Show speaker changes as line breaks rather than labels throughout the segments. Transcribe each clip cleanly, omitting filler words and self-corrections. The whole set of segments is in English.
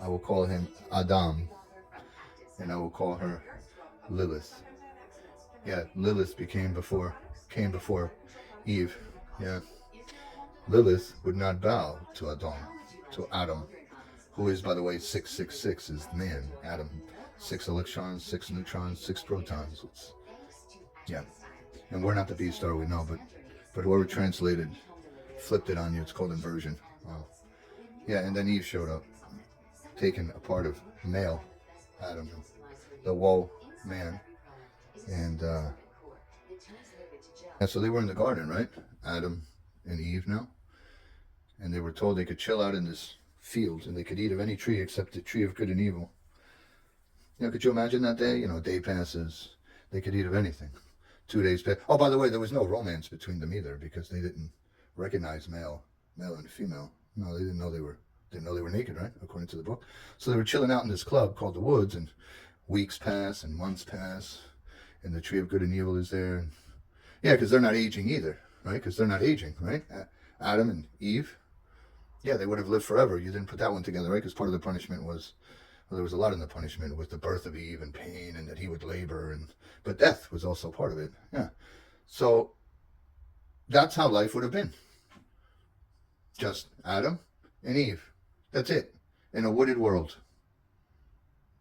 I will call him Adam, and I will call her Lilith. Yeah, Lilith came before Eve. Yeah, Lilith would not bow to Adam, who is, by the way, 666 is man. Adam, 6 electrons, 6 neutrons, 6 protons. Yeah, and we're not the beast, are we? No, but whoever translated flipped it on you. It's called inversion. Wow. Yeah, and then Eve showed up, taking a part of male Adam, the woe man, and so they were in the garden, right? Adam and Eve now, and they were told they could chill out in this field and they could eat of any tree except the tree of good and evil. Could you imagine that day? A day passes, they could eat of anything. 2 days pass. Oh, by the way, there was no romance between them either because they didn't recognize male and female. No, they didn't know they were naked, right? According to the book. So they were chilling out in this club called the Woods, and weeks pass and months pass, and the tree of good and evil is there. Yeah, because they're not aging either, right? Because they're not aging, right? Adam and Eve, yeah, they would have lived forever. You didn't put that one together, right? Because part of the punishment was, well, there was a lot in the punishment with the birth of Eve and pain, and that he would labor, but death was also part of it. Yeah, so that's how life would have been. Just Adam and Eve. That's it. In a wooded world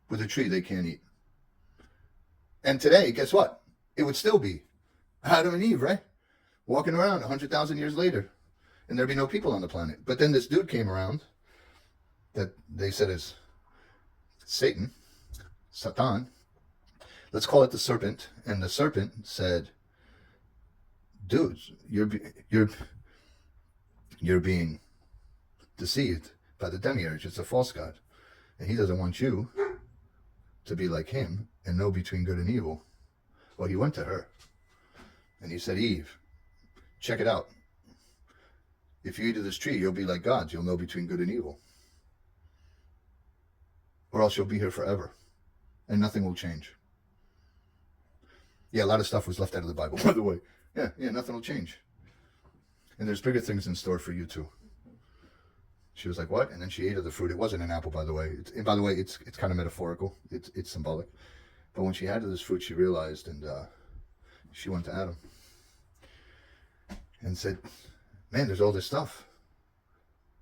with a tree they can't eat. And today, guess what? It would still be Adam and Eve, right? Walking around 100,000 years later, and there'd be no people on the planet. But then this dude came around that they said is Satan, Satan. Let's call it the serpent. And the serpent said, dudes, you're being deceived by the demiurge. It's a false god. And he doesn't want you to be like him and know between good and evil. Well, he went to her and he said, Eve, check it out. If you eat of this tree, you'll be like gods. You'll know between good and evil. Or else you'll be here forever and nothing will change. Yeah, a lot of stuff was left out of the Bible, by the way. Yeah, nothing will change. And there's bigger things in store for you too. She was like, what? And then she ate of the fruit. It wasn't an apple, by the way. It's kind of metaphorical. It's symbolic. But when she had of this fruit, she realized, and she went to Adam and said, man, there's all this stuff.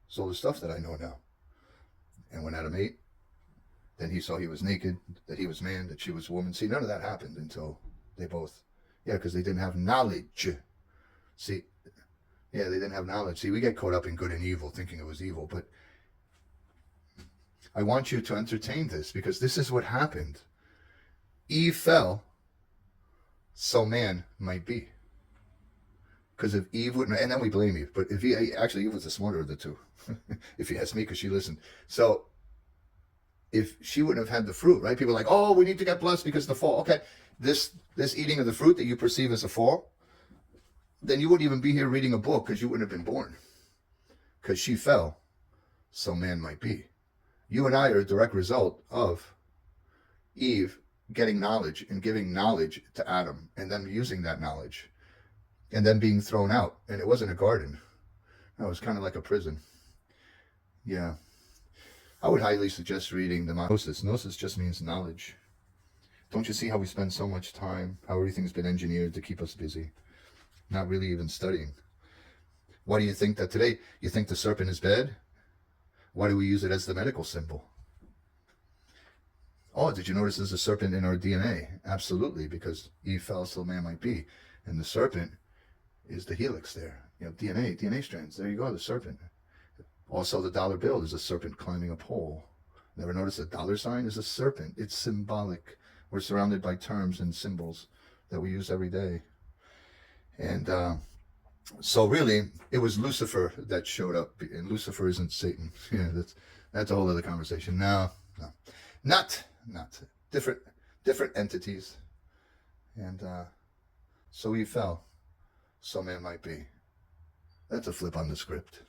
There's all this stuff that I know now. And when Adam ate, then he saw he was naked, that he was man, that she was woman. See, none of that happened until they both, because they didn't have knowledge. See, they didn't have knowledge. See, we get caught up in good and evil, thinking it was evil, but I want you to entertain this because this is what happened. Eve fell, so man might be. Because if Eve wouldn't, and then we blame Eve, but if Eve was the smarter of the two, if you ask me, because she listened. So if she wouldn't have had the fruit, right? People are like, oh, we need to get blessed because of the fall. Okay, this eating of the fruit that you perceive as a fall, then you wouldn't even be here reading a book because you wouldn't have been born. Because she fell, so man might be. You and I are a direct result of Eve getting knowledge and giving knowledge to Adam and then using that knowledge and then being thrown out. And it wasn't a garden. No, it was kind of like a prison. Yeah. I would highly suggest reading the Gnosis. Gnosis just means knowledge. Don't you see how we spend so much time, how everything's been engineered to keep us busy? Not really even studying. Why do you think that today? You think the serpent is bad? Why do we use it as the medical symbol? Oh, did you notice there's a serpent in our DNA? Absolutely, because Eve fell so man might be. And the serpent is the helix there. DNA strands. There you go, the serpent. Also, the dollar bill is a serpent climbing a pole. Never noticed a dollar sign is a serpent. It's symbolic. We're surrounded by terms and symbols that we use every day. And so really, it was Lucifer that showed up. And Lucifer isn't Satan. Yeah, that's a whole other conversation. No. Not different entities. And so he fell. So man might be. That's a flip on the script.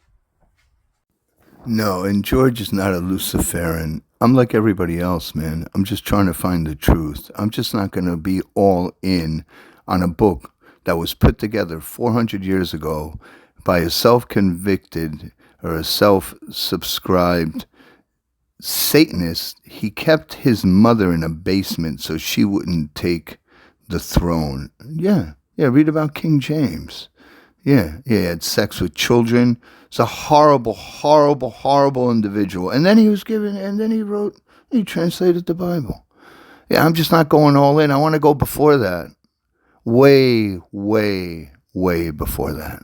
No, and George is not a Luciferian. I'm like everybody else, man. I'm just trying to find the truth. I'm just not going to be all in on a book that was put together 400 years ago by a self-convicted or a self-subscribed Satanist, he kept his mother in a basement so she wouldn't take the throne. Yeah, read about King James. Yeah, he had sex with children. It's a horrible, horrible, horrible individual. And then he translated the Bible. Yeah, I'm just not going all in. I want to go before that. Way, way, way before that.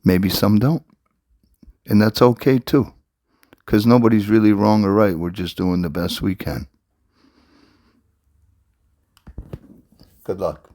Maybe some don't. And that's okay too. Because nobody's really wrong or right. We're just doing the best we can. Good luck.